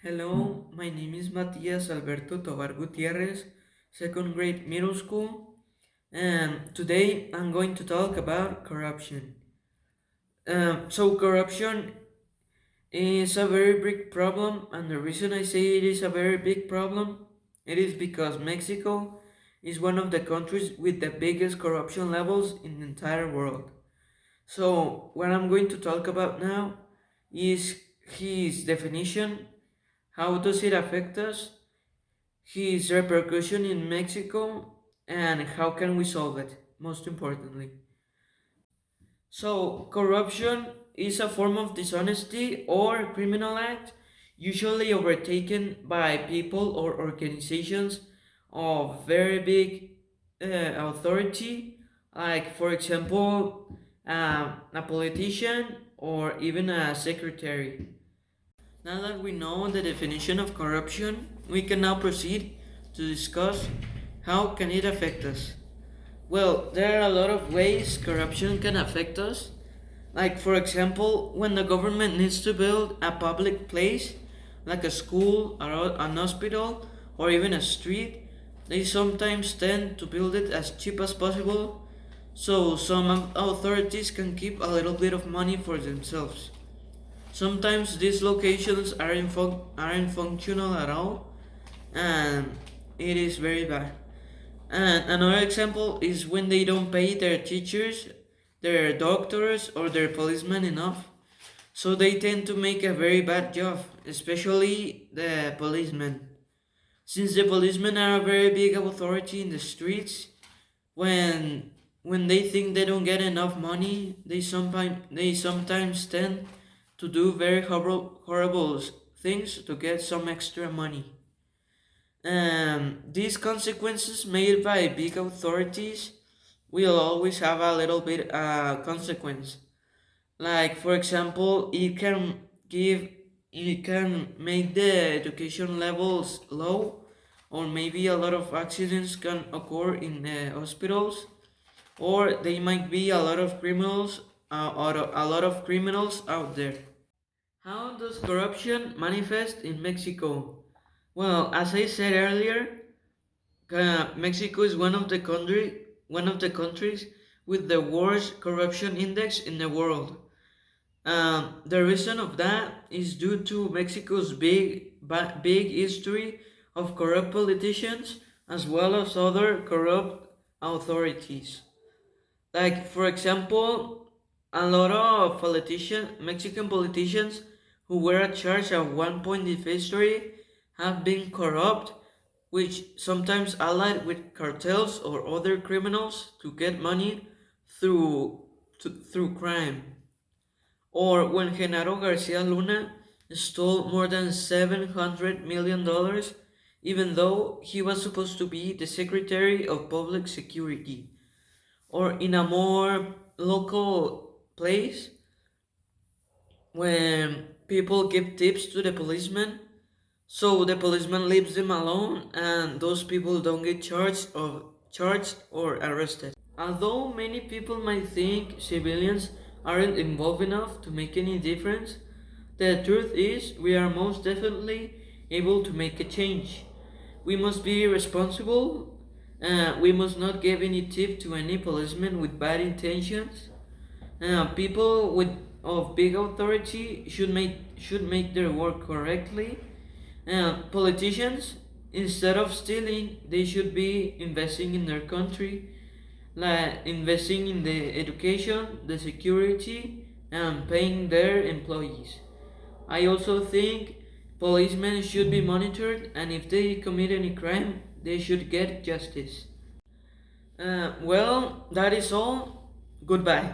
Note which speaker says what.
Speaker 1: Hello, my name is Matias Alberto Tovar Gutierrez, second grade middle school, and today I'm going to talk about corruption. Corruption is a very big problem, and the reason I say it is a very big problem, it is because Mexico is one of the countries with the biggest corruption levels in the entire world. So, what I'm going to talk about now is his definition. How does it affect us? His repercussion in Mexico, and how can we solve it, most importantly. So, corruption is a form of dishonesty or criminal act usually overtaken by people or organizations of very big authority, like, for example, a politician or even a secretary. Now that we know the definition of corruption, we can now proceed to discuss how can it affect us. Well, there are a lot of ways corruption can affect us. Like, for example, when the government needs to build a public place, like a school or an hospital or even a street, they sometimes tend to build it as cheap as possible so some authorities can keep a little bit of money for themselves. Sometimes these locations aren't functional at all, and it is very bad. And another example is when they don't pay their teachers, their doctors, or their policemen enough. So they tend to make a very bad job, especially the policemen. Since the policemen are a very big authority in the streets, when when they think they don't get enough money, they sometimes tend to do very horrible things to get some extra money. These consequences made by big authorities will always have a little bit consequence. Like, for example, it can make the education levels low, or maybe a lot of accidents can occur in hospitals, or they might be a lot of criminals out there. How does corruption manifest in Mexico? Well, as I said earlier, Mexico is one of the countries with the worst corruption index in the world. The reason of that is due to Mexico's big history of corrupt politicians as well as other corrupt authorities. Like, for example, a lot of Mexican politicians who were at charge at one point in history have been corrupt, which sometimes allied with cartels or other criminals to get money through through crime. Or when Genaro Garcia Luna stole more than $700 million, even though he was supposed to be the Secretary of Public Security. Or in a more local place, when people give tips to the policeman, so the policeman leaves them alone and those people don't get charged or arrested. Although many people might think civilians aren't involved enough to make any difference, the truth is we are most definitely able to make a change. We must be responsible. We must not give any tip to any policeman with bad intentions. People with of big authority should make their work correctly. Politicians, instead of stealing, they should be investing in their country, like investing in the education, the security, and paying their employees. I also think policemen should be monitored, and if they commit any crime, they should get justice. Well, that is all. Goodbye.